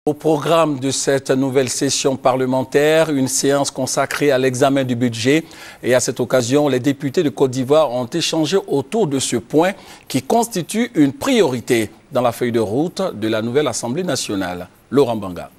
Au programme de cette nouvelle session parlementaire, une séance consacrée à l'examen du budget. Et à cette occasion, les députés de Côte d'Ivoire ont échangé autour de ce point qui constitue une priorité dans la feuille de route de la nouvelle Assemblée nationale. Laurent Banga.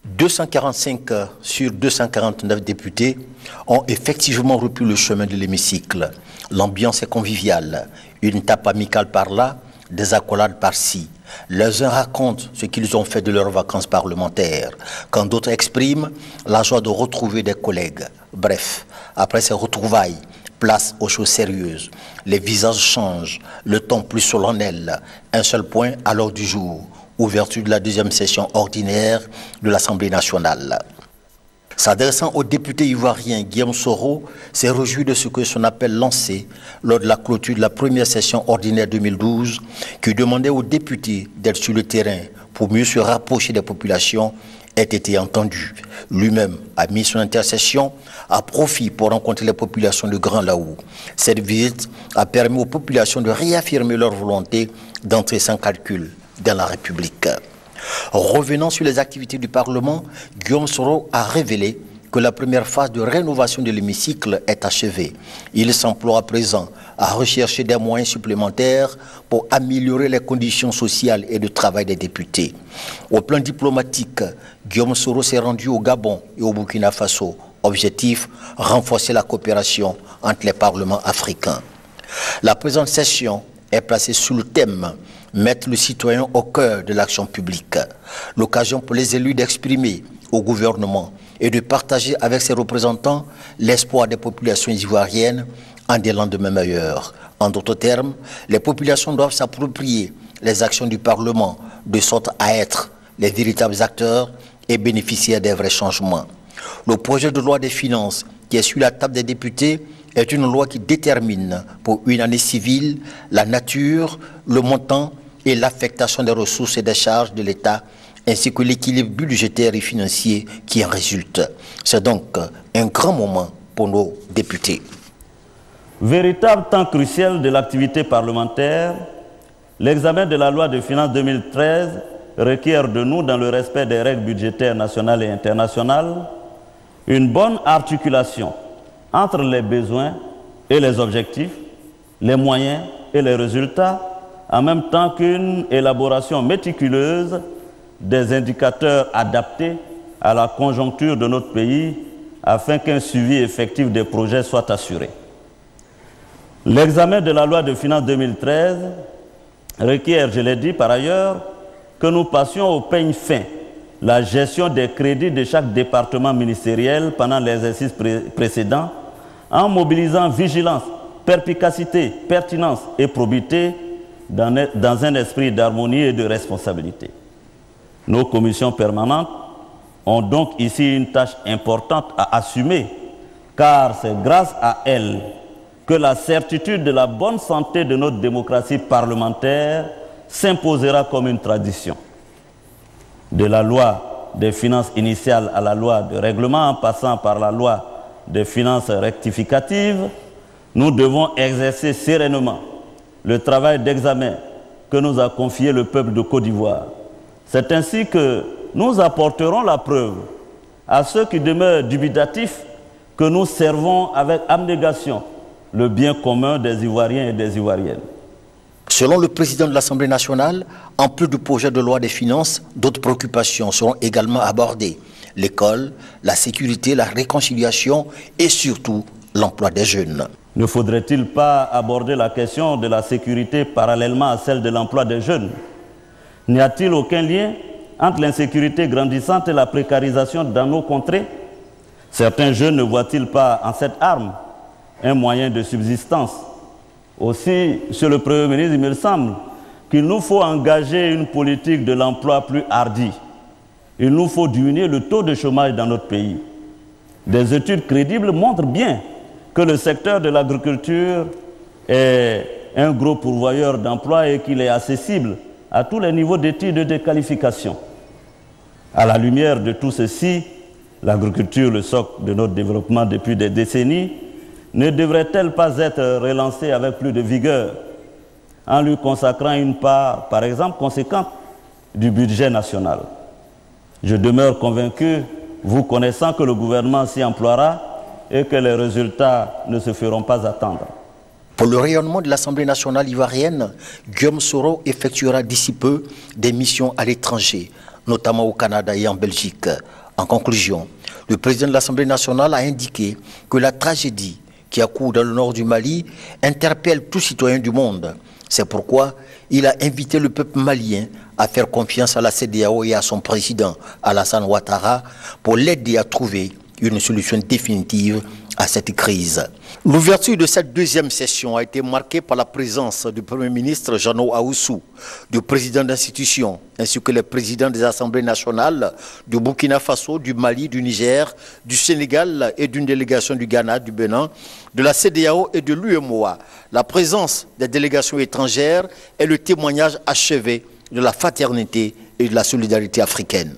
245 sur 249 députés ont effectivement repris le chemin de l'hémicycle. L'ambiance est conviviale, une tape amicale par là, des accolades par-ci. Les uns racontent ce qu'ils ont fait de leurs vacances parlementaires, quand d'autres expriment la joie de retrouver des collègues. Bref, après ces retrouvailles, place aux choses sérieuses. Les visages changent, le ton plus solennel. Un seul point à l'ordre du jour, ouverture de la deuxième session ordinaire de l'Assemblée nationale. S'adressant au député ivoirien Guillaume Soro, s'est réjoui de ce que son appel lancé lors de la clôture de la première session ordinaire 2012, qui demandait aux députés d'être sur le terrain pour mieux se rapprocher des populations, ait été entendu. Lui-même a mis son intercession à profit pour rencontrer les populations de Grand Laou. Cette visite a permis aux populations de réaffirmer leur volonté d'entrer sans calcul dans la République. Revenant sur les activités du Parlement, Guillaume Soro a révélé que la première phase de rénovation de l'hémicycle est achevée. Il s'emploie à présent à rechercher des moyens supplémentaires pour améliorer les conditions sociales et de travail des députés. Au plan diplomatique, Guillaume Soro s'est rendu au Gabon et au Burkina Faso. Objectif, renforcer la coopération entre les parlements africains. La présente session est placée sous le thème « Mettre le citoyen au cœur de l'action publique ». L'occasion pour les élus d'exprimer au gouvernement et de partager avec ses représentants l'espoir des populations ivoiriennes en des lendemains meilleurs. En d'autres termes, les populations doivent s'approprier les actions du Parlement de sorte à être les véritables acteurs et bénéficiaires des vrais changements. Le projet de loi des finances qui est sur la table des députés est une loi qui détermine pour une année civile la nature, le montant et l'affectation des ressources et des charges de l'État ainsi que l'équilibre budgétaire et financier qui en résulte. C'est donc un grand moment pour nos députés. Véritable temps crucial de l'activité parlementaire, l'examen de la loi de finances 2013 requiert de nous, dans le respect des règles budgétaires nationales et internationales, une bonne articulation entre les besoins et les objectifs, les moyens et les résultats, en même temps qu'une élaboration méticuleuse des indicateurs adaptés à la conjoncture de notre pays afin qu'un suivi effectif des projets soit assuré. L'examen de la loi de finances 2013 requiert, je l'ai dit par ailleurs, que nous passions au peigne fin la gestion des crédits de chaque département ministériel pendant l'exercice précédent en mobilisant vigilance, perspicacité, pertinence et probité dans un esprit d'harmonie et de responsabilité. Nos commissions permanentes ont donc ici une tâche importante à assumer, car c'est grâce à elles que la certitude de la bonne santé de notre démocratie parlementaire s'imposera comme une tradition. De la loi des finances initiales à la loi de règlement, en passant par la loi des finances rectificatives, nous devons exercer sereinement le travail d'examen que nous a confié le peuple de Côte d'Ivoire. C'est ainsi que nous apporterons la preuve à ceux qui demeurent dubitatifs que nous servons avec abnégation le bien commun des Ivoiriens et des Ivoiriennes. Selon le président de l'Assemblée nationale, en plus du projet de loi des finances, d'autres préoccupations seront également abordées. L'école, la sécurité, la réconciliation et surtout l'emploi des jeunes. Ne faudrait-il pas aborder la question de la sécurité parallèlement à celle de l'emploi des jeunes? N'y a-t-il aucun lien entre l'insécurité grandissante et la précarisation dans nos contrées? Certains jeunes ne voient-ils pas en cette arme un moyen de subsistance? Aussi, Monsieur le Premier ministre, il me semble qu'il nous faut engager une politique de l'emploi plus hardie. Il nous faut diminuer le taux de chômage dans notre pays. Des études crédibles montrent bien que le secteur de l'agriculture est un gros pourvoyeur d'emplois et qu'il est accessible à tous les niveaux d'études et de qualification. À la lumière de tout ceci, l'agriculture, le socle de notre développement depuis des décennies, ne devrait-elle pas être relancée avec plus de vigueur en lui consacrant une part, par exemple, conséquente du budget national? Je demeure convaincu, vous connaissant, que le gouvernement s'y emploiera et que les résultats ne se feront pas attendre. Pour le rayonnement de l'Assemblée nationale ivoirienne, Guillaume Soro effectuera d'ici peu des missions à l'étranger, notamment au Canada et en Belgique. En conclusion, le président de l'Assemblée nationale a indiqué que la tragédie qui a cours dans le nord du Mali interpelle tout citoyen du monde. C'est pourquoi il a invité le peuple malien à faire confiance à la CEDEAO et à son président Alassane Ouattara pour l'aider à trouver une solution définitive à cette crise. L'ouverture de cette deuxième session a été marquée par la présence du Premier ministre Jeannot Ahoussou, du président d'institutions, ainsi que les présidents des assemblées nationales du Burkina Faso, du Mali, du Niger, du Sénégal et d'une délégation du Ghana, du Bénin, de la CEDEAO et de l'UEMOA. La présence des délégations étrangères est le témoignage achevé de la fraternité et de la solidarité africaine.